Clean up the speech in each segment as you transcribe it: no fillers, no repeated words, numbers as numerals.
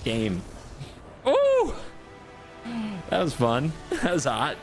Game. Oh, that was fun. That was hot.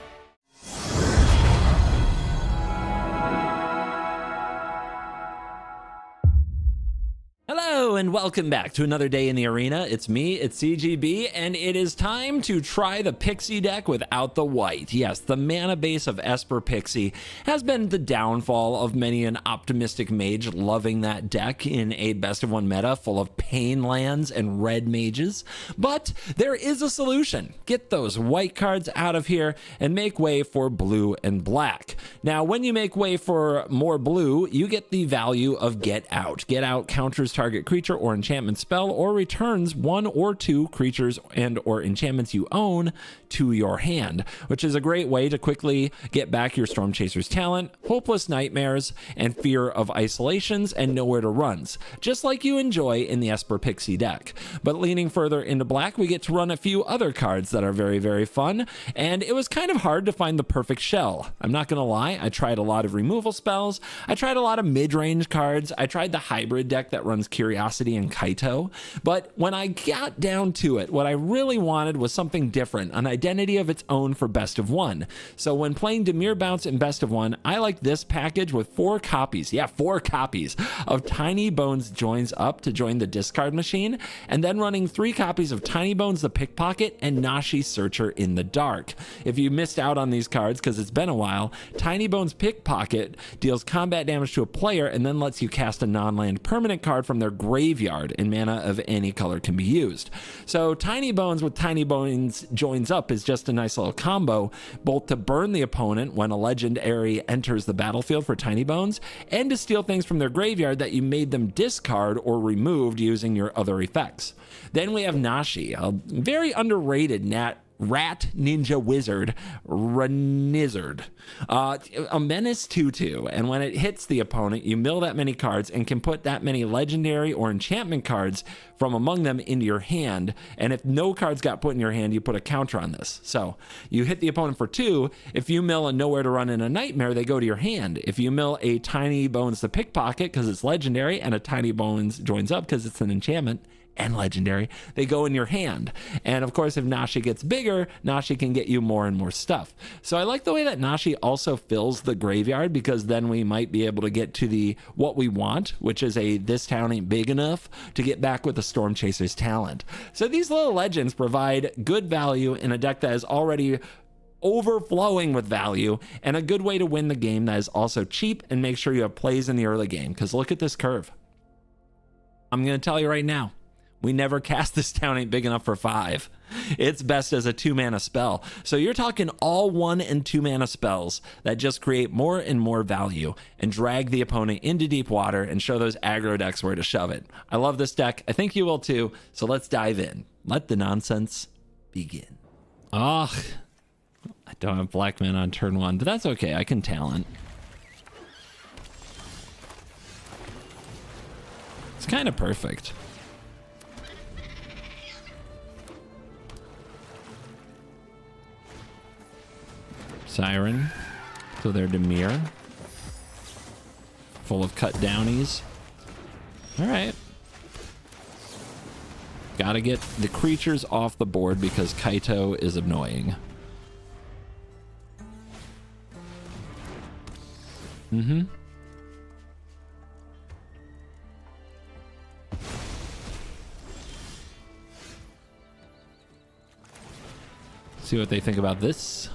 Hello and welcome back to another day in the arena. It's me, it's CGB, and it is time to try the Pixie deck without the white. Yes, the mana base of Esper Pixie has been the downfall of many an optimistic mage loving that deck in a best of one meta full of pain lands and red mages. But there is a solution. Get those white cards out of here and make way for blue and black. Now, when you make way for more blue, you get the value of Get Out. Get Out counters target creature or enchantment spell or returns one or two creatures and or enchantments you own to your hand, which is a great way to quickly get back your Storm Chaser's talent, hopeless nightmares, and fear of isolations and nowhere to runs, just like you enjoy in the Esper Pixie deck. But leaning further into black, we get to run a few other cards that are very, very fun, and it was kind of hard to find the perfect shell. I'm not gonna lie, I tried a lot of removal spells, I tried a lot of mid-range cards, I tried the hybrid deck that runs Curiosity and Kaito, but when I got down to it, what I really wanted was something different, an identity of its own for best of one. So when playing Dimir Bounce in best of one, I like this package with 4 copies, yeah, 4 copies of Tiny Bones Joins Up to join the discard machine, and then running 3 copies of Tiny Bones the Pickpocket and Nashi Searcher in the Dark. If you missed out on these cards because it's been a while, Tiny Bones Pickpocket deals combat damage to a player and then lets you cast a non-land permanent card from their graveyard, and mana of any color can be used. So Tiny Bones with Tiny Bones Joins Up is just a nice little combo, both to burn the opponent when a legendary enters the battlefield for Tiny Bones, and to steal things from their graveyard that you made them discard or removed using your other effects. Then we have Nashi, a very underrated rat ninja wizard, Renizzard. A menace 2/2, and when it hits the opponent, you mill that many cards and can put that many legendary or enchantment cards from among them into your hand, and if no cards got put in your hand, you put a counter on this. So you hit the opponent for 2, if you mill a Nowhere to Run in a Nightmare, they go to your hand. If you mill a Tiny Bones the Pickpocket because it's legendary, and a Tiny Bones Joins Up because it's an enchantment and legendary, they go in your hand. And of course, if Nashi gets bigger, Nashi can get you more and more stuff. So I like the way that Nashi also fills the graveyard, because then we might be able to get to the what we want, which is a this town ain't big enough to get back with the Storm Chaser's talent. So these little legends provide good value in a deck that is already overflowing with value, and a good way to win the game that is also cheap and make sure you have plays in the early game. Because look at this curve. I'm going to tell you right now, we never cast This Town Ain't Big Enough for 5. It's best as a 2-mana spell. So you're talking all 1 and 2 mana spells that just create more and more value and drag the opponent into deep water and show those aggro decks where to shove it. I love this deck. I think you will too. So let's dive in. Let the nonsense begin. I don't have black mana on turn 1, but that's okay. I can talent. It's kind of perfect. Siren, so they're Dimir, full of cut downies. All right, gotta get the creatures off the board because Kaito is annoying. See what they think about this.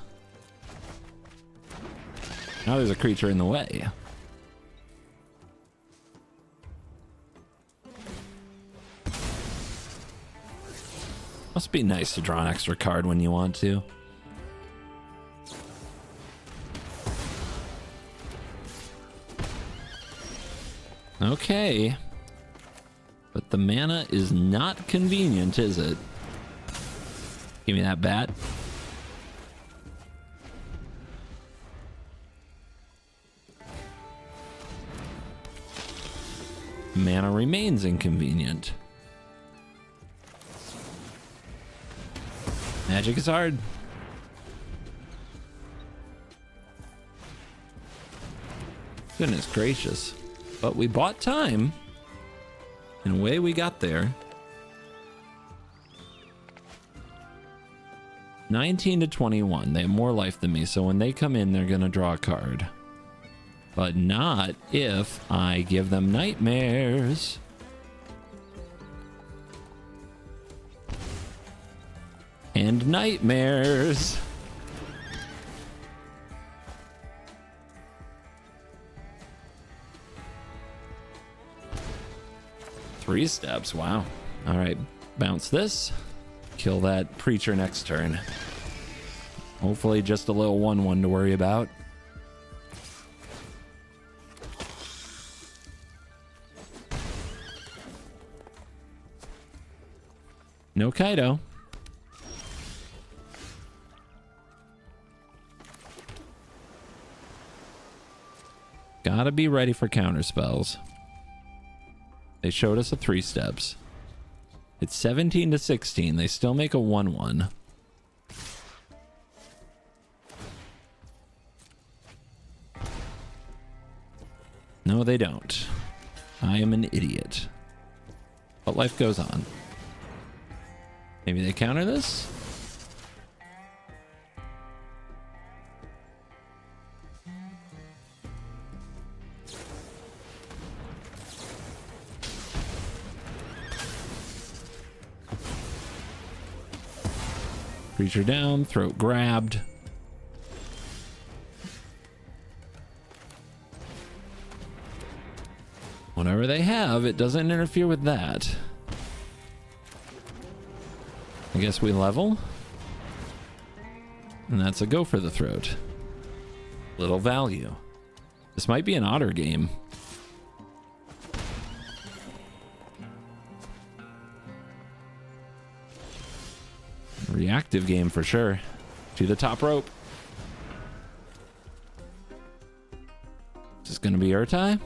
Now there's a creature in the way. Must be nice to draw an extra card when you want to. Okay. But the mana is not convenient, is it? Give me that bat. Mana remains inconvenient. Magic is hard. Goodness gracious. But we bought time. And away we got there. 19 to 21. They have more life than me, so when they come in, they're going to draw a card. But not if I give them nightmares. And nightmares. Three steps, wow. All right, bounce this. Kill that preacher next turn. Hopefully just a little 1/1 to worry about. No Kaido. Gotta be ready for counter spells. They showed us a 3 steps. It's 17 to 16. They still make a 1/1. No, they don't. I am an idiot. But life goes on. Maybe they counter this? Creature down, throat grabbed. Whatever they have, it doesn't interfere with that. I guess we level. And that's a go for the throat. Little value. This might be an otter game. Reactive game for sure. To the top rope. Is this going to be Urtai?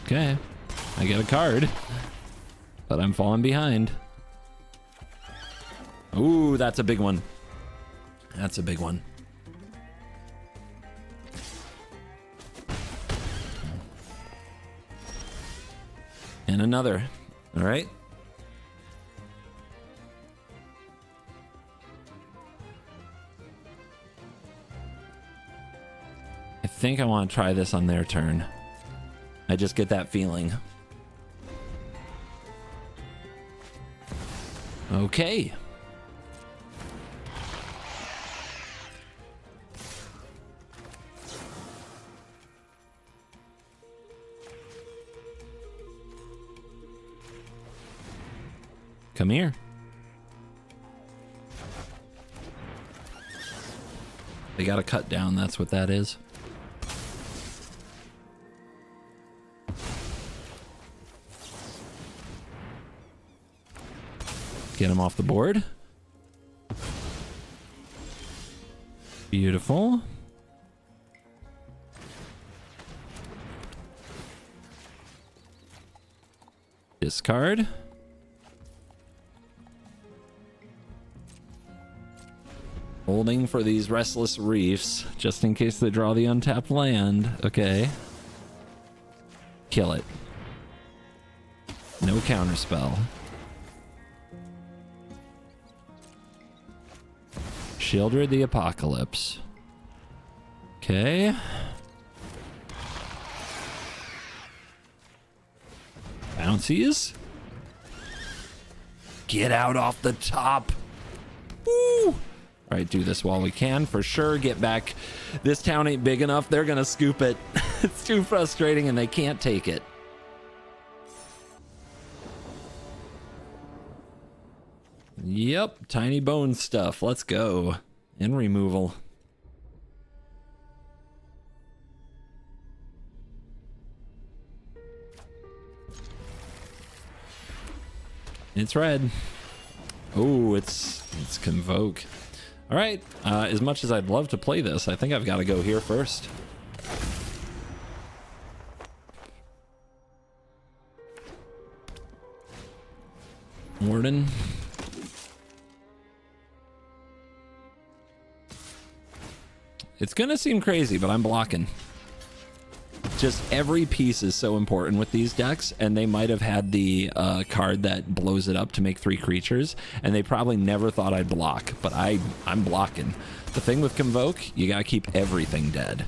Okay. I get a card. But I'm falling behind. Ooh, that's a big one. That's a big one. And another. All right. I think I want to try this on their turn. I just get that feeling. Okay. Come here. They got to cut down, that's what that is. Get him off the board. Beautiful. Discard. Holding for these restless reefs, just in case they draw the untapped land. Okay. Kill it. No counterspell. Shieldred the Apocalypse. Okay. Bouncies. Get out off the top. Woo! All right, do this while we can for sure. Get back. This town ain't big enough. They're gonna scoop it. It's too frustrating and they can't take it. Yep, tiny bone stuff. Let's go. In removal. It's red. Oh, it's Convoke. All right, as much as I'd love to play this, I think I've got to go here first. Warden. It's gonna seem crazy, but I'm blocking. Just every piece is so important with these decks, and they might have had the card that blows it up to make 3 creatures, and they probably never thought I'd block, but I'm blocking. The thing with Convoke, you gotta keep everything dead.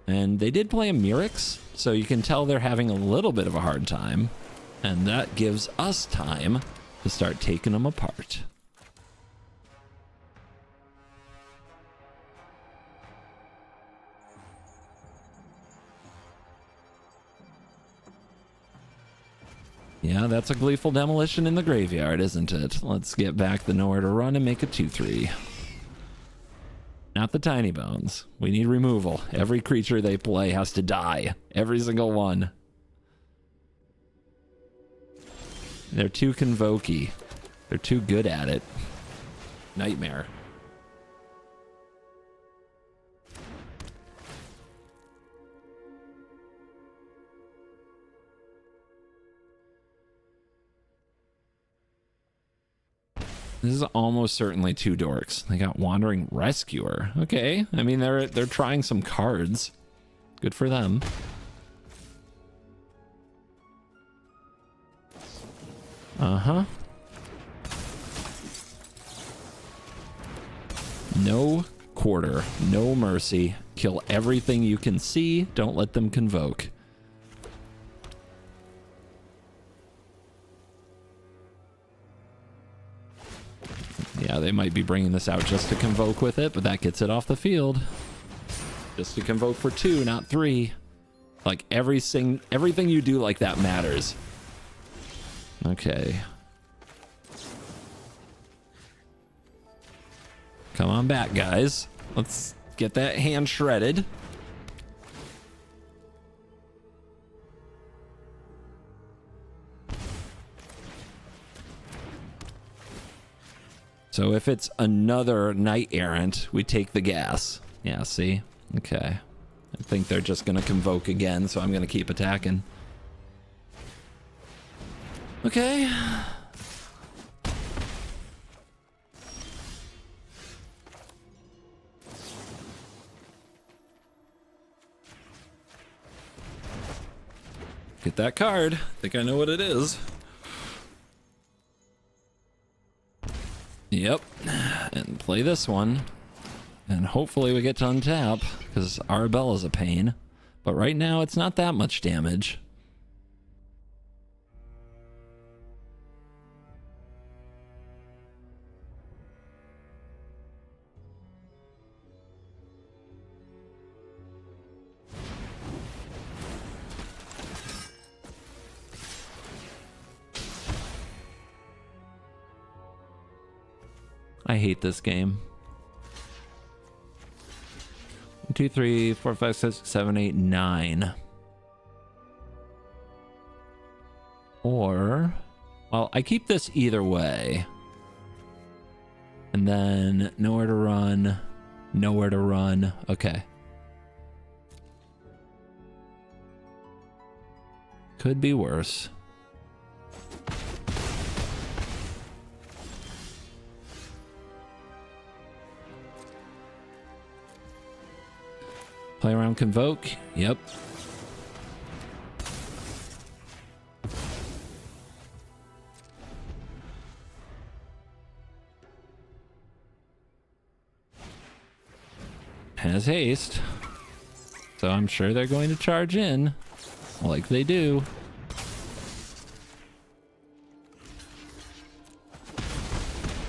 And they did play a Mirrex, so you can tell they're having a little bit of a hard time, and that gives us time to start taking them apart. Yeah, that's a Gleeful Demolition in the graveyard, isn't it? Let's get back the Nowhere to Run and make a 2/3. Not the Tiny Bones. We need removal. Every creature they play has to die. Every single one. They're too convokey. They're too good at it. Nightmare. This is almost certainly 2 dorks. They got Wandering Rescuer. Okay, I mean they're trying some cards. Good for them. Uh-huh. No quarter, no mercy. Kill everything you can see. Don't let them convoke. Yeah, they might be bringing this out just to convoke with it, but that gets it off the field. Just to convoke for 2, not 3. Like everything you do like that matters. Okay. Come on back, guys. Let's get that hand shredded. So if it's another Knight Errant, we take the gas. Yeah, see? Okay. I think they're just going to convoke again, so I'm going to keep attacking. Okay. Get that card. I think I know what it is. Yep, and play this one, and hopefully we get to untap, because Arabella's a pain, but right now it's not that much damage. I hate this game. 1, 2, 3, 4, 5, 6, 7, 8, 9. Or, well, I keep this either way. And then nowhere to run, nowhere to run. Okay. Could be worse. Play around Convoke. Yep. Has haste. So I'm sure they're going to charge in. Like they do.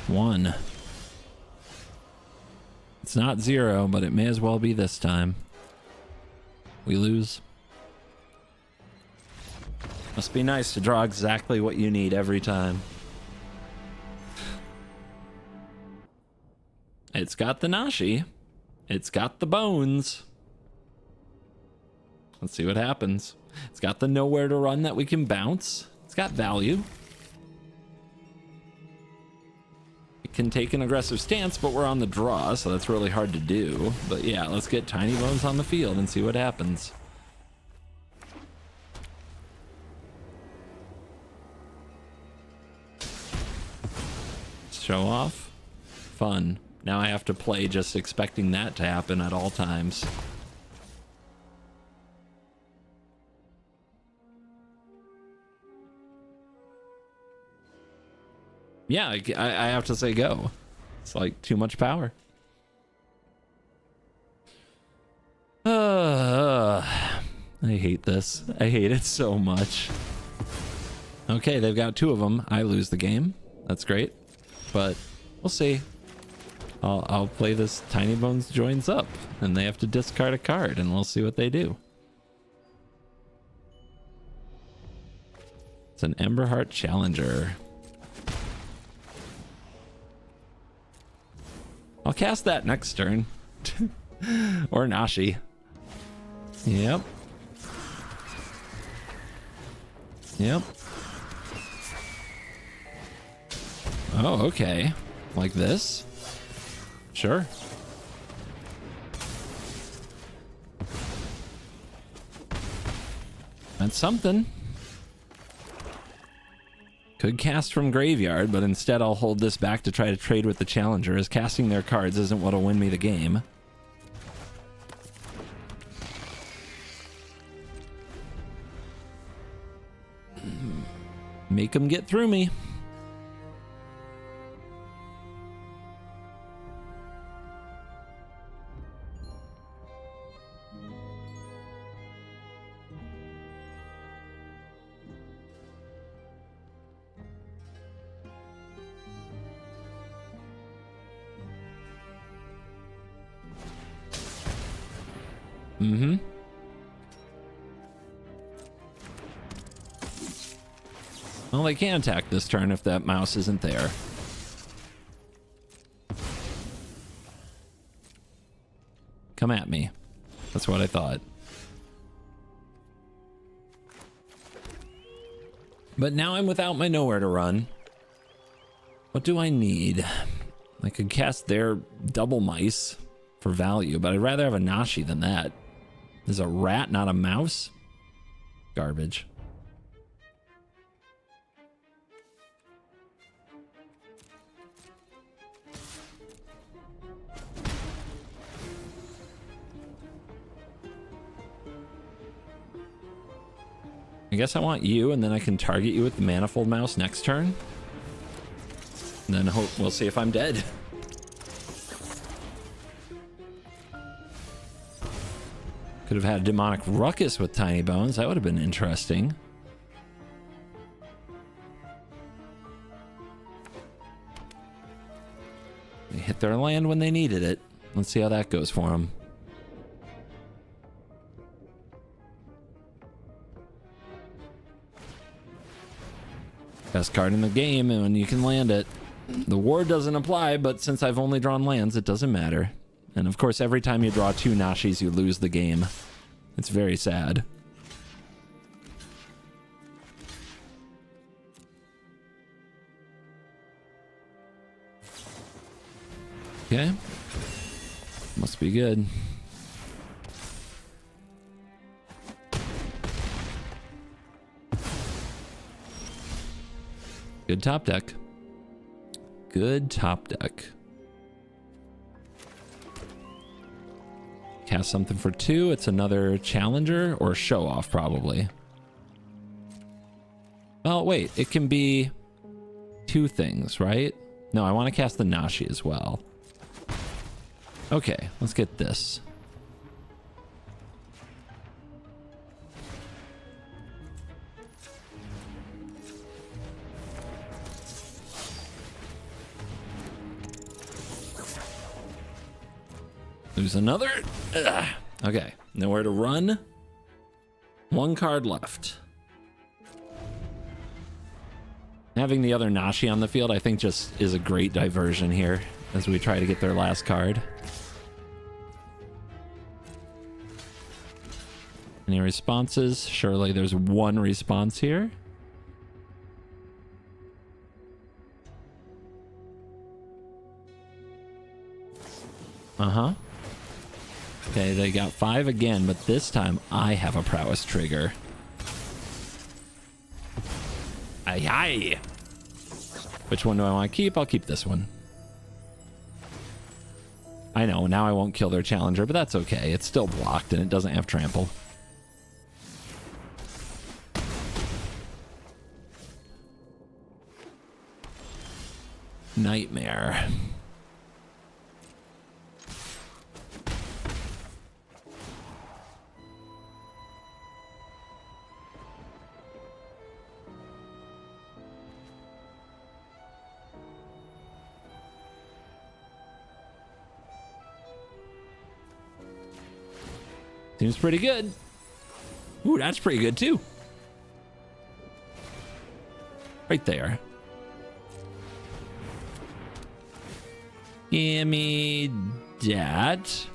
One. It's not 0, but it may as well be this time. We lose. Must be nice to draw exactly what you need every time. It's got the Nashi. It's got the bones. Let's see what happens. It's got the nowhere to run that we can bounce. It's got value. It can take an aggressive stance, but we're on the draw, so that's really hard to do. But yeah, let's get Tiny Bones on the field and see what happens. Show off. Fun. Now I have to play just expecting that to happen at all times. Yeah, I have to say go. It's like too much power. I hate this. I hate it so much. Okay, they've got 2 of them. I lose the game. That's great. But we'll see. I'll play this Tiny Bones joins up, and they have to discard a card, and we'll see what they do. It's an Emberheart Challenger. I'll cast that next turn. Or Nashi. Yep. Yep. Oh, okay. Like this? Sure. That's something. Could cast from graveyard, but instead I'll hold this back to try to trade with the challenger, as casting their cards isn't what'll win me the game. Make them get through me. Mm-hmm. Well, they can attack this turn if that mouse isn't there. Come at me. That's what I thought. But now I'm without my nowhere to run. What do I need? I could cast their double mice for value, but I'd rather have a Nashi than that. Is a rat not a mouse? Garbage. I guess I want you, and then I can target you with the Manifold Mouse next turn. And then hope we'll see if I'm dead. Could have had a Demonic Ruckus with Tiny Bones. That would have been interesting. They hit their land when they needed it. Let's see how that goes for them. Best card in the game, and when you can land it. The ward doesn't apply, but since I've only drawn lands, it doesn't matter. And of course, every time you draw 2 Nashis, you lose the game. It's very sad. Okay. Must be good. Good top deck. Good top deck. Cast something for 2. It's another challenger or show off, probably. Well, wait. It can be 2 things, right? No, I want to cast the Nashi as well. Okay, let's get this. Lose another. Ugh. Okay, nowhere to run. 1 card left. Having the other Nashi on the field, I think, just is a great diversion here as we try to get their last card. Any responses? Surely there's 1 response here. Uh-huh. Okay, they got 5 again, but this time I have a prowess trigger. Aye, aye. Which one do I want to keep? I'll keep this one. I know, now I won't kill their challenger, but that's okay. It's still blocked and it doesn't have trample. Nightmare. Seems pretty good. Ooh, that's pretty good too. Right there. Give me that.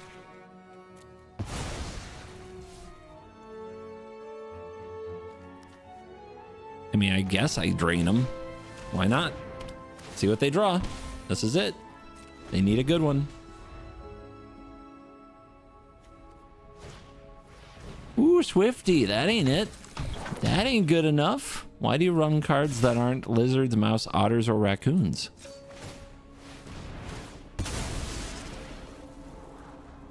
I mean, I guess I drain them. Why not? See what they draw. This is it. They need a good one. Ooh, Swifty, that ain't it. That ain't good enough. Why do you run cards that aren't lizards, mouse, otters, or raccoons?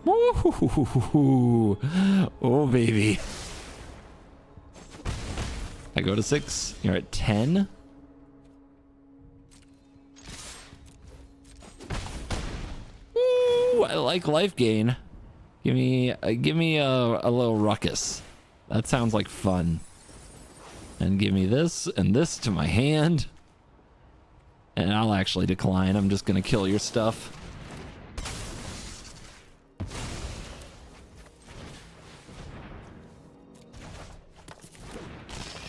Ooh. Oh, baby. I go to 6. You're at 10. Ooh, I like life gain. Give me a little ruckus. That sounds like fun. And give me this and this to my hand. And I'll actually decline. I'm just gonna kill your stuff.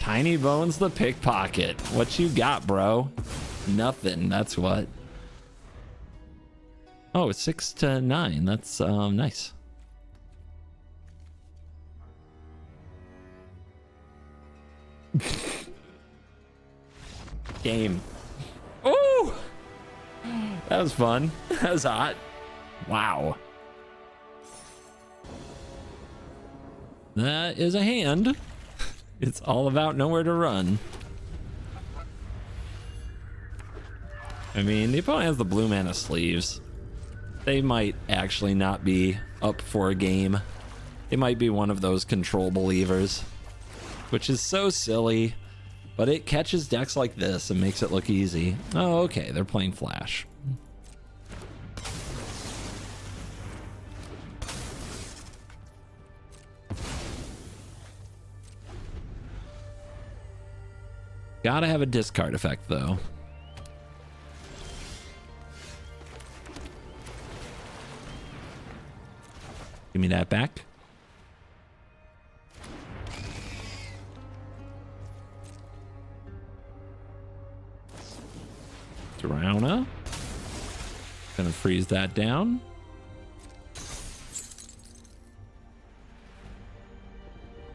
Tiny Bones the pickpocket. What you got, bro? Nothing. That's what. Oh, it's 6 to 9. That's nice. Game. Oh, that was fun. That was hot. Wow. That is a hand. It's all about nowhere to run. I mean, the opponent has the blue mana sleeves. They might actually not be up for a game. They might be one of those control believers, which is so silly, but it catches decks like this and makes it look easy. Oh, okay, they're playing Flash. Gotta have a discard effect, though. Give me that back. Drowna. Gonna freeze that down.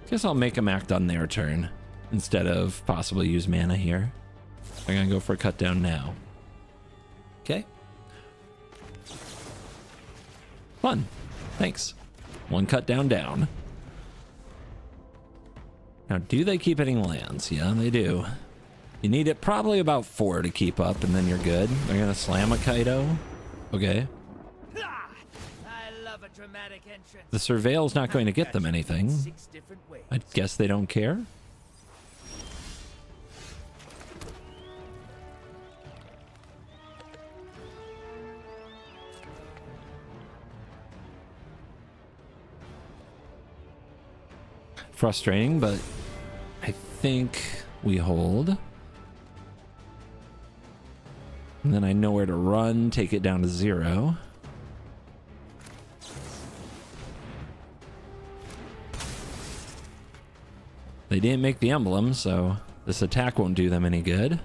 Guess I'll make them act on their turn instead of possibly use mana here. I'm gonna go for a cut down now. Okay. Fun. Thanks. One cut down down. Now, do they keep hitting lands? Yeah, they do. You need it probably about 4 to keep up, and then you're good. They're gonna slam a Kaido. Okay. I love a dramatic entrance. The Surveil's not going to get them anything. I guess they don't care. Frustrating, but I think we hold. And then I know where to run, take it down to 0. They didn't make the emblem, so this attack won't do them any good.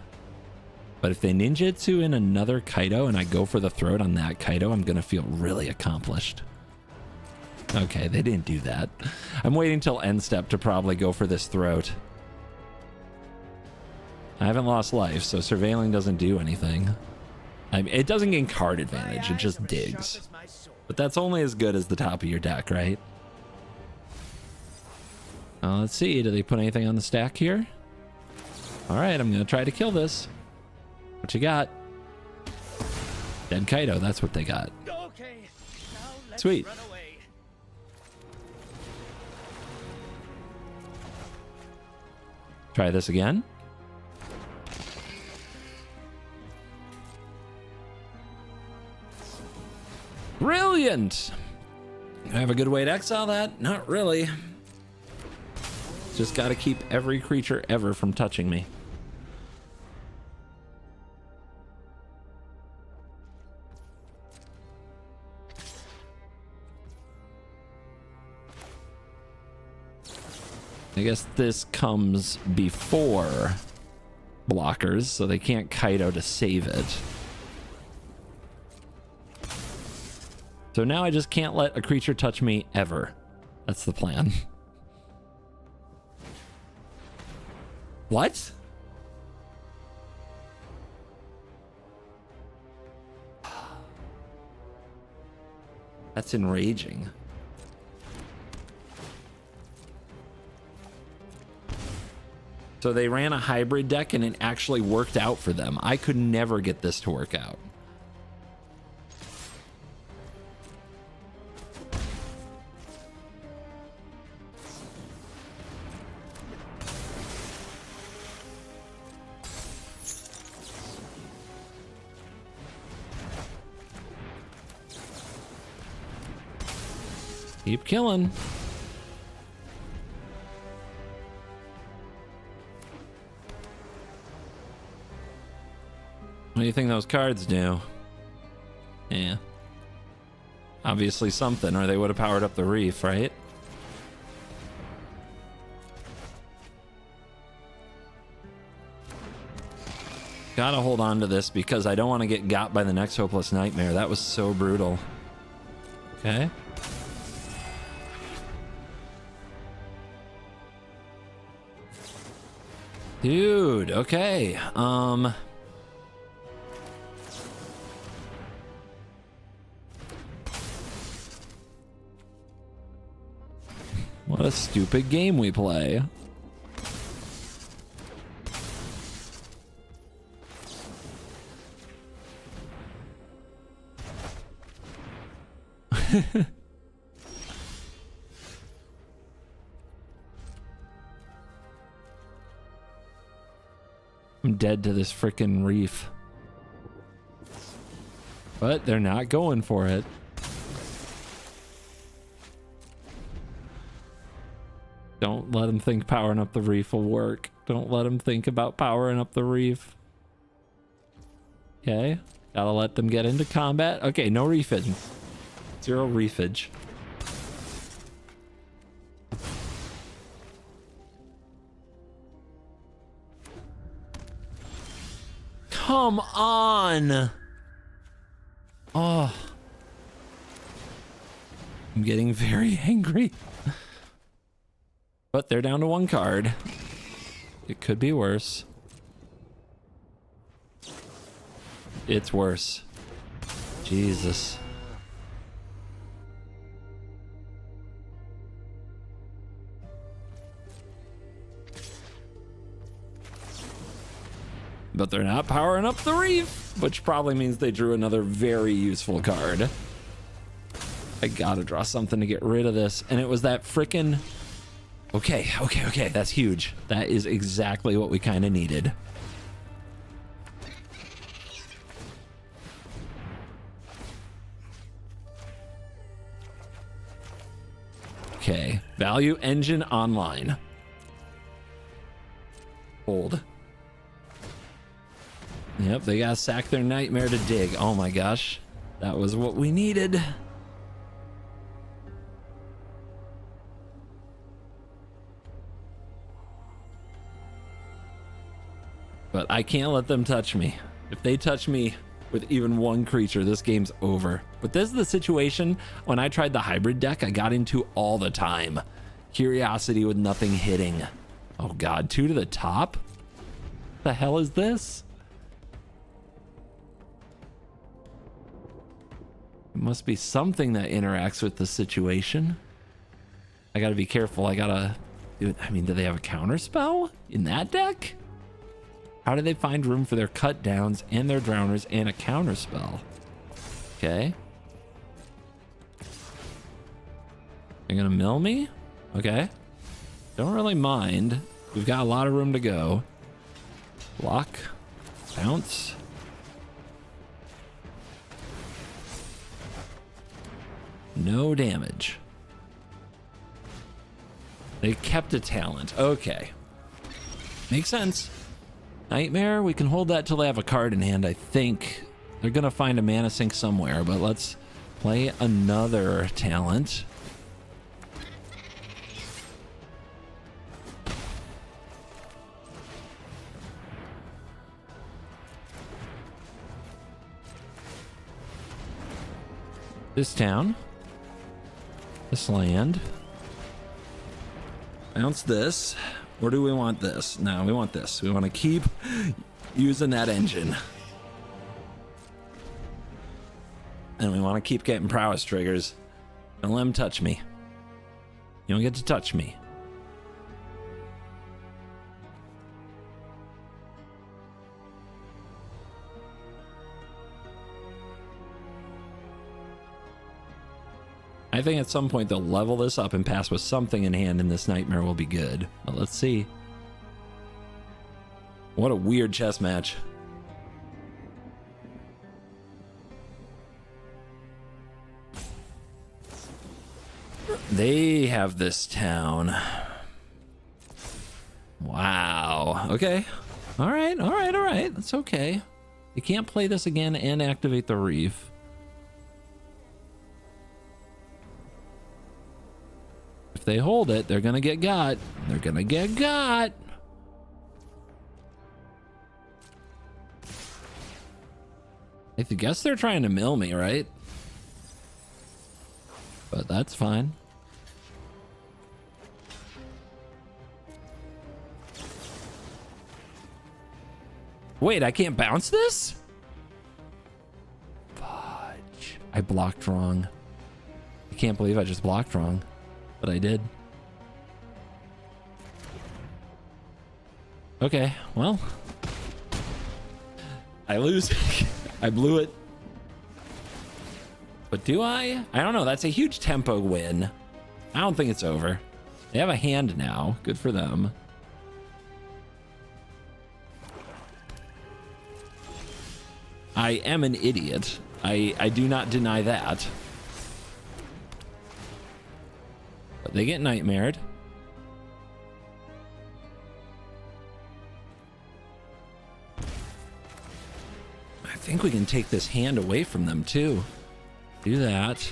But if they ninjutsu in another Kaido and I go for the throat on that Kaido, I'm gonna feel really accomplished. Okay, they didn't do that. I'm waiting till end step to probably go for this throat. I haven't lost life, so surveilling doesn't do anything. It doesn't gain card advantage, it just digs. But that's only as good as the top of your deck, right? Let's see, do they put anything on the stack here? Alright, I'm gonna try to kill this. What you got? Dead Kaido, that's what they got. Okay, now let's Sweet. run away. Try this again. Brilliant. Do I have a good way to exile that? Not really. Just got to keep every creature ever from touching me. I guess this comes before blockers, so they can't Kaido to save it. So now I just can't let a creature touch me ever. That's the plan. What? That's enraging. So they ran a hybrid deck and it actually worked out for them. I could never get this to work out. Keep killing. What do you think those cards do? Yeah. Obviously something, or they would have powered up the reef, right? Gotta hold on to this because I don't want to get got by the next Hopeless Nightmare. That was so brutal. Okay. Dude, okay. What a stupid game we play. I'm dead to this frickin' reef. But they're not going for it. Don't let them think powering up the reef will work. Don't let them think about powering up the reef. Okay. Gotta let them get into combat. Okay, no reefage. Zero reefage. Come on. Oh. I'm getting very angry. But they're down to one card. It could be worse. It's worse. Jesus. But they're not powering up the reef, which probably means they drew another very useful card. I gotta draw something to get rid of this. And it was that frickin'... Okay, that's huge. That is exactly what we kind of needed. Okay, value engine online. Hold. Yep, they gotta sack their nightmare to dig. Oh my gosh, that was what we needed. But I can't let them touch me. If they touch me with even one creature, this game's over. But this is the situation when I tried the hybrid deck I got into all the time. Curiosity with nothing hitting. Oh god, 2 to the top? What the hell is this? It must be something that interacts with the situation. I gotta be careful. I mean, do they have a counter spell in that deck? How do they find room for their cut downs and their drowners and a counter spell? Okay. They're gonna mill me? Okay. Don't really mind. We've got a lot of room to go. Block. Bounce. No damage. They kept a talent. Okay. Makes sense. Nightmare, we can hold that till they have a card in hand. I think they're going to find a mana sink somewhere, but let's play another talent. This town. This land. Bounce this. Or do we want this? No, we want this. We want to keep using that engine. And we want to keep getting prowess triggers. Don't let them touch me. You don't get to touch me. I think at some point they'll level this up and pass with something in hand, and this nightmare will be good. But let's see. What a weird chess match. They have this town. Wow. Okay. All right. All right. All right. That's okay. You can't play this again and activate the reef. If they hold it, they're gonna get got. They're gonna get got. I guess they're trying to mill me, right? But that's fine. Wait, I can't bounce this? Fudge. I blocked wrong. I can't believe I just blocked wrong. But I did. Okay, well. I lose. I blew it. But do I? I don't know. That's a huge tempo win. I don't think it's over. They have a hand now. Good for them. I am an idiot. I do not deny that. But they get nightmared. I think we can take this hand away from them too. Do that.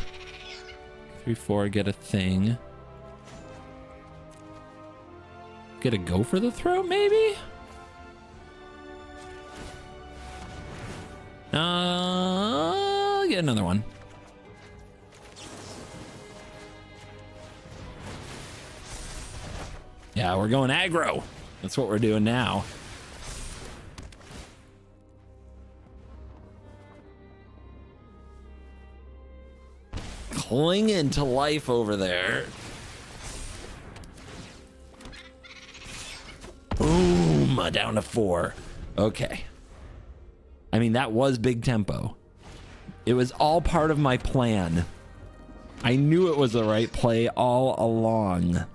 3/4, get a thing. Get a go for the throat, maybe? Get another one. Yeah, we're going aggro. That's what we're doing now. Clinging to life over there. Boom, down to 4. Okay. I mean, that was big tempo. It was all part of my plan. I knew it was the right play all along.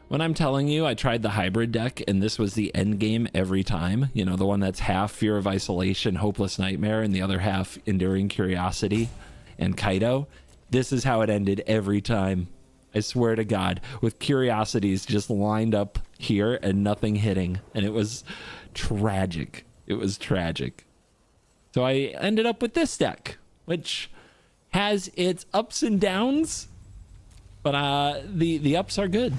When I'm telling you, I tried the hybrid deck, and this was the end game every time. You know, the one that's half Fear of Isolation, Hopeless Nightmare, and the other half Enduring Curiosity and Kaido. This is how it ended every time. I swear to God, with Curiosities just lined up here and nothing hitting. And it was tragic. It was tragic. So I ended up with this deck, which has its ups and downs, but the ups are good.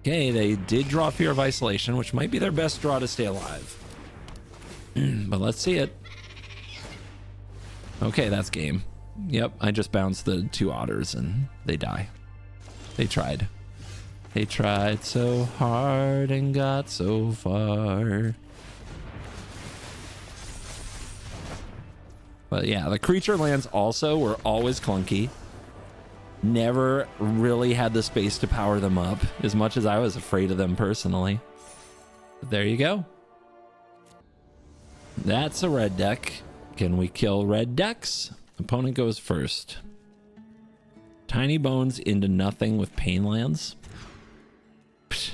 Okay, they did draw Fear of Isolation, which might be their best draw to stay alive. But let's see it. Okay, that's game. Yep, I just bounced the 2 otters and they die. They tried. They tried so hard and got so far. But yeah, the creature lands also were always clunky. Never really had the space to power them up, as much as I was afraid of them personally. But there you go. That's a red deck. Can we kill red decks? Opponent goes first. Tiny Bones into nothing with Painlands. Psh.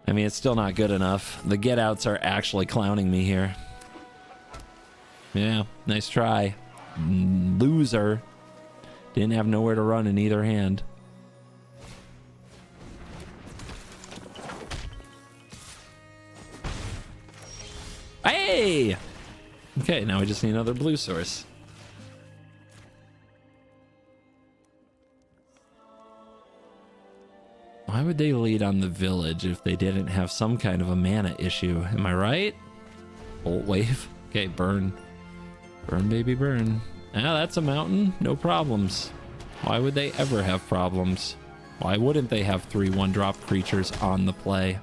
I mean, it's still not good enough. The get outs are actually clowning me here. Yeah, nice try. Loser. Didn't have nowhere to run in either hand. Hey! Okay, now we just need another blue source. Why would they lead on the village if they didn't have some kind of a mana issue? Am I right? Bolt wave. Okay, burn. Burn, baby, burn. Ah, that's a mountain. No problems. Why would they ever have problems? Why wouldn't they have 3 1-drop creatures on the play?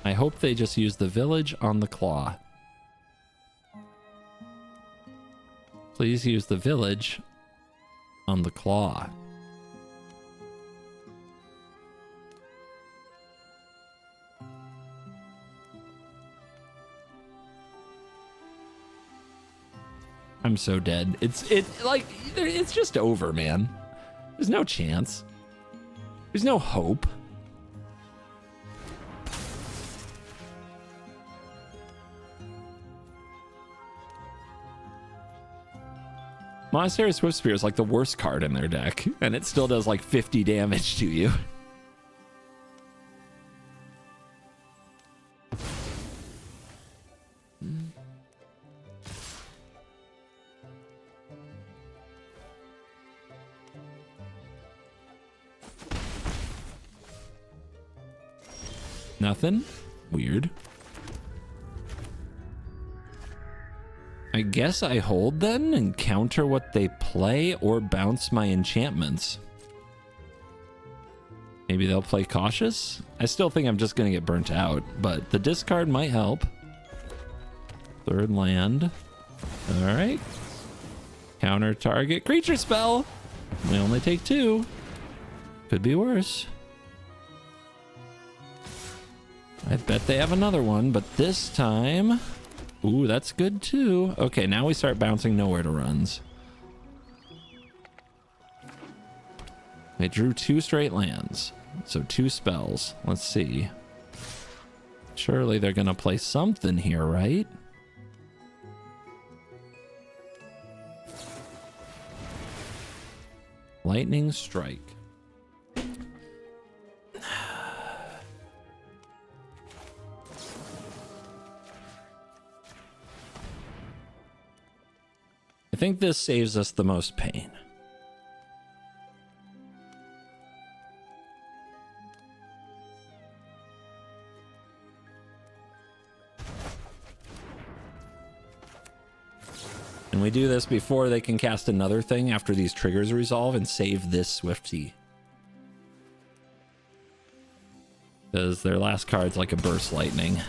I hope they just use the village on the claw. Please use the village on the claw. I'm so dead. It's just over, man. There's no chance. There's no hope. Monastery Swift Spear is like the worst card in their deck, and it still does like 50 damage to you. Nothing? Weird. I guess I hold then and counter what they play or bounce my enchantments. Maybe they'll play cautious? I still think I'm just going to get burnt out, but the discard might help. Third land. All right. Counter target creature spell. We only take 2. Could be worse. I bet they have another one, but this time... Ooh, that's good too. Okay, now we start bouncing nowhere to runs. They drew 2 straight lands, so 2 spells. Let's see. Surely they're gonna play something here, right? Lightning Strike. I think this saves us the most pain. And we do this before they can cast another thing after these triggers resolve and save this Swifty. Because their last card's like a Burst Lightning.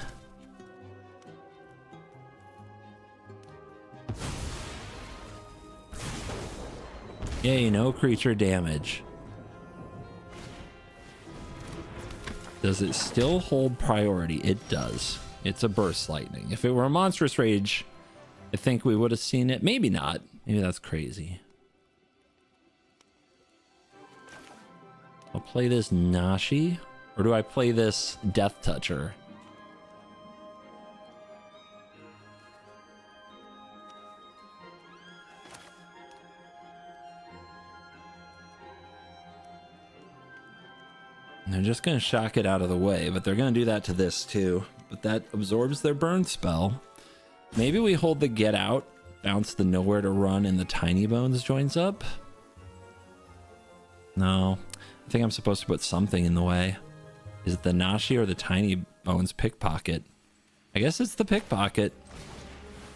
Yay, no creature damage. Does it still hold priority? It does. It's a Burst Lightning. If it were a Monstrous Rage, I think we would have seen it. Maybe not. Maybe that's crazy. I'll play this Nashi. Or do I play this Death Toucher? They're just going to shock it out of the way, but they're going to do that to this too. But that absorbs their burn spell. Maybe we hold the get out, bounce the nowhere to run, and the Tiny Bones joins up. No, I think I'm supposed to put something in the way. Is it the Nashi or the Tiny Bones Pickpocket? I guess it's the Pickpocket.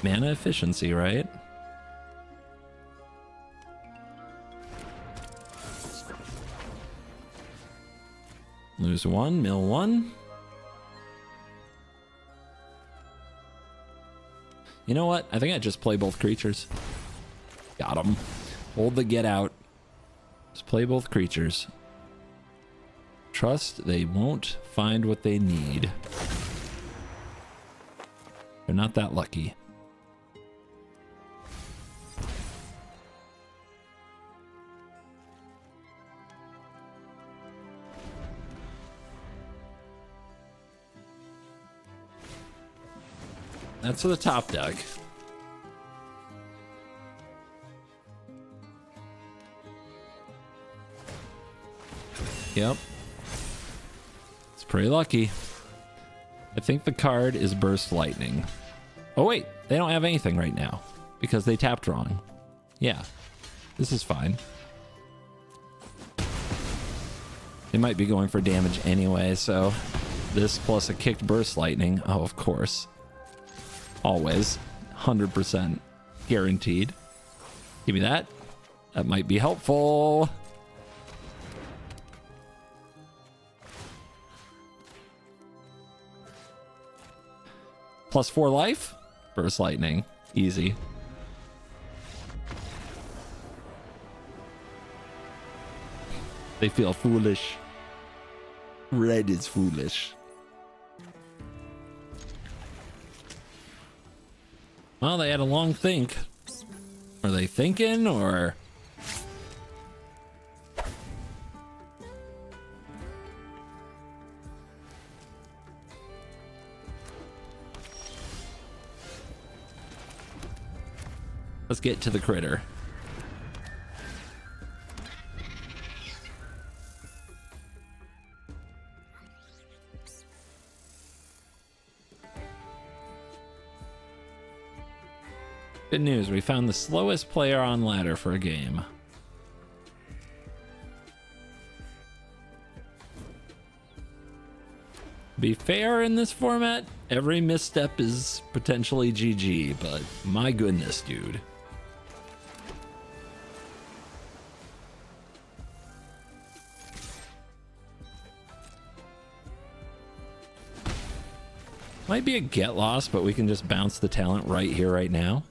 Mana efficiency, right? Lose 1, mill 1. You know what? I think I just play both creatures. Got him. Hold the get out. Just play both creatures. trust they won't find what they need. They're not that lucky. That's for the top deck. Yep. It's pretty lucky. I think the card is Burst Lightning. Oh wait, they don't have anything right now because they tapped wrong. Yeah, this is fine. They might be going for damage anyway, so this plus a kicked Burst Lightning. Oh, of course. Always. 100% guaranteed. Give me that. That might be helpful. Plus 4 life. Burst Lightning. Easy. They feel foolish. Red is foolish. Well, they had a long think. Are they thinking or... Let's get to the critter. Good news, we found the slowest player on ladder for a game. Be fair in this format, every misstep is potentially GG, but my goodness, dude. Might be a get lost, but we can just bounce the talent right here, right now.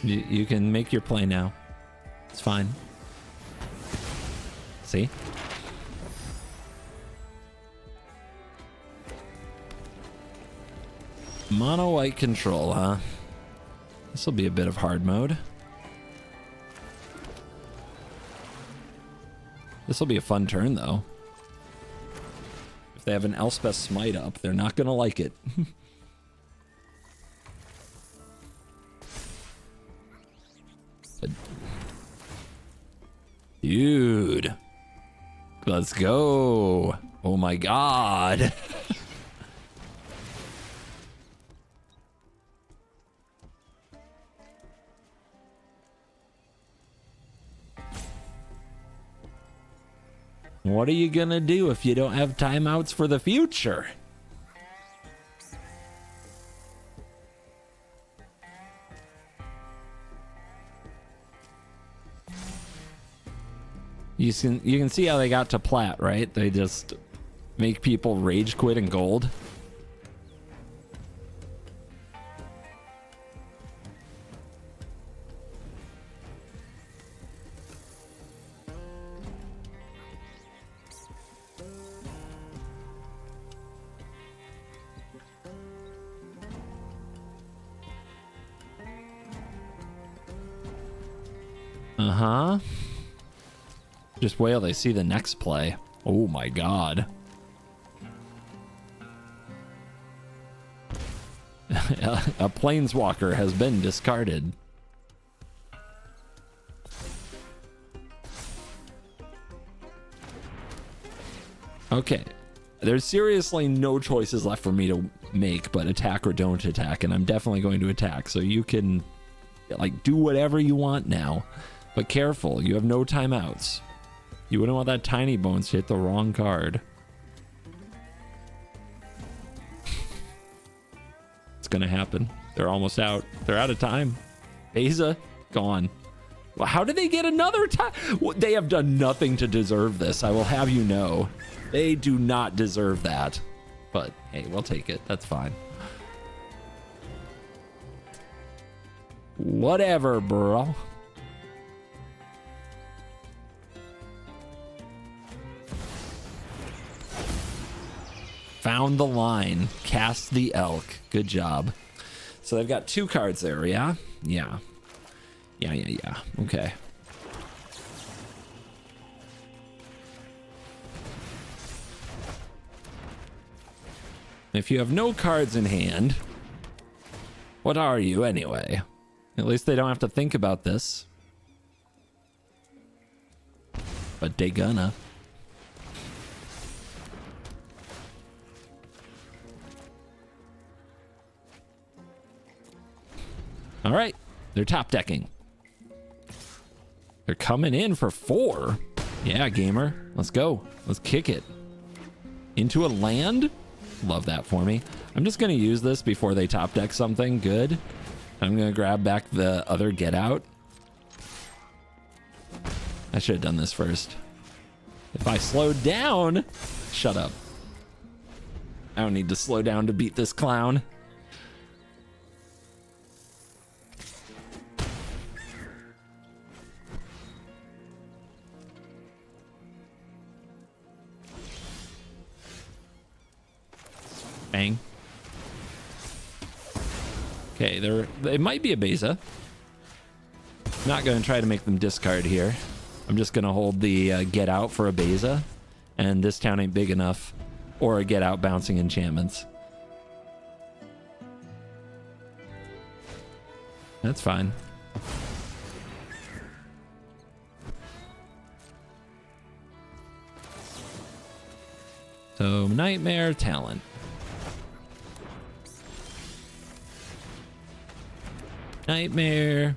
You can make your play now. It's fine. See? Mono white control, huh? This will be a bit of hard mode. This will be a fun turn, though. If they have an Elspeth Smite up, they're not going to like it. Dude. Let's go. Oh my god. What are you gonna do if you don't have timeouts for the future? You can see how they got to plat, right? They just make people rage quit in gold. Uh-huh. Just wait till they see the next play. Oh my god. A planeswalker has been discarded. Okay. There's seriously no choices left for me to make but attack or don't attack, and I'm definitely going to attack. So you can like do whatever you want now. But careful, you have no timeouts. You wouldn't want that tiny bones to hit the wrong card. It's gonna happen. They're almost out. They're out of time. Beza, gone. Well, how did they get another time? They have done nothing to deserve this, I will have you know. They do not deserve that. But, hey, we'll take it. That's fine. Whatever, bro. Found the line. Cast the elk. Good job. So they've got 2 cards there, yeah? Yeah. Yeah. Okay. If you have no cards in hand, what are you anyway? At least they don't have to think about this. But they gonna. All right, they're top decking. They're coming in for 4. Yeah, gamer, let's go. Let's kick it. Into a land? Love that for me. I'm just gonna use this before they top deck something good. I'm gonna grab back the other get out. I should have done this first. If I slowed down, shut up. I don't need to slow down to beat this clown. Bang. Okay, it might be a Beza. Not going to try to make them discard here. I'm just going to hold the get out for a Beza. And this town ain't big enough. Or a get out bouncing enchantments. That's fine. So, Nightmare, Talent. Nightmare.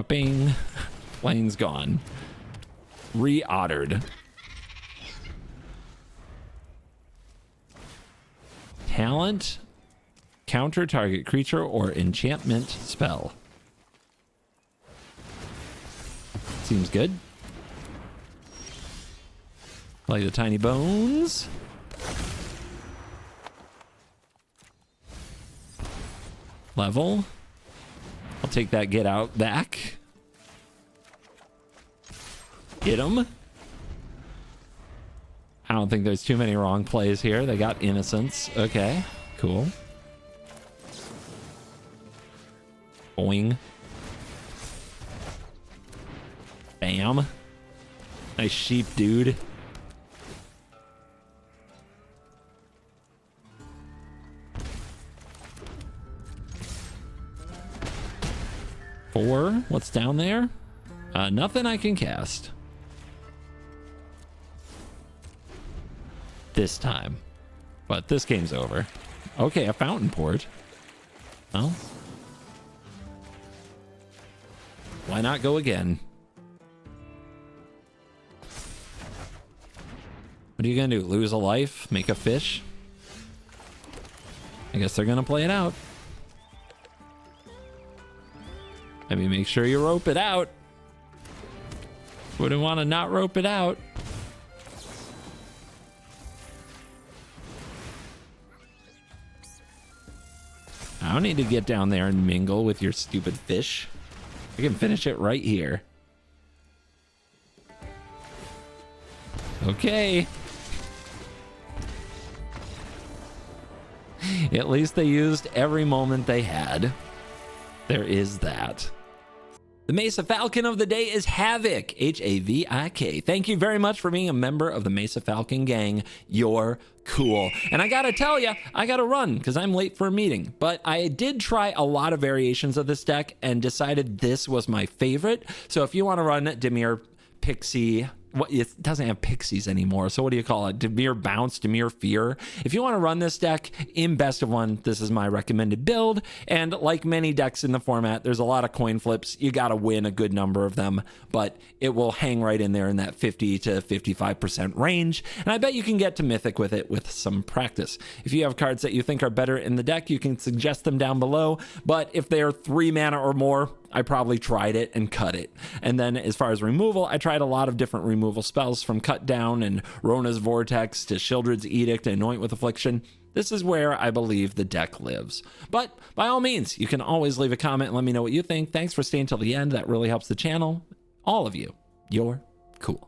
Bing. Plane's gone. Re-ottered. Talent. Counter target creature or enchantment spell. Seems good. Play the tiny bones. Level. I'll take that get out back. Hit him. I don't think there's too many wrong plays here. They got innocence. Okay, cool. Boing. Bam. Nice sheep, dude. Four. What's down there? Nothing I can cast. This time. But this game's over. Okay, a fountain port. Well. Why not go again? What are you gonna do? Lose a life? Make a fish? I guess they're gonna play it out. I mean, make sure you rope it out. Wouldn't want to not rope it out. I don't need to get down there and mingle with your stupid fish. I can finish it right here. Okay. At least they used every moment they had. There is that. The Mesa Falcon of the day is Havik, H-A-V-I-K. Thank you very much for being a member of the Mesa Falcon gang. You're cool. And I gotta tell you, I gotta run because I'm late for a meeting. But I did try a lot of variations of this deck and decided this was my favorite. So if you want to run Dimir Pixie, it doesn't have pixies anymore, so what do you call it? Dimir Bounce, Dimir Fear. If you want to run this deck in best of one, this is my recommended build. And like many decks in the format, there's a lot of coin flips. You got to win a good number of them, but it will hang right in there in that 50 to 55% range. And I bet you can get to Mythic with it with some practice. If you have cards that you think are better in the deck, you can suggest them down below. But if they're 3 mana or more, I probably tried it and cut it. And then as far as removal, I tried a lot of different removal spells from Cut Down and Rona's Vortex to Shieldred's Edict and Anoint with Affliction. This is where I believe the deck lives. But by all means, you can always leave a comment and let me know what you think. Thanks for staying till the end. That really helps the channel. All of you, you're cool.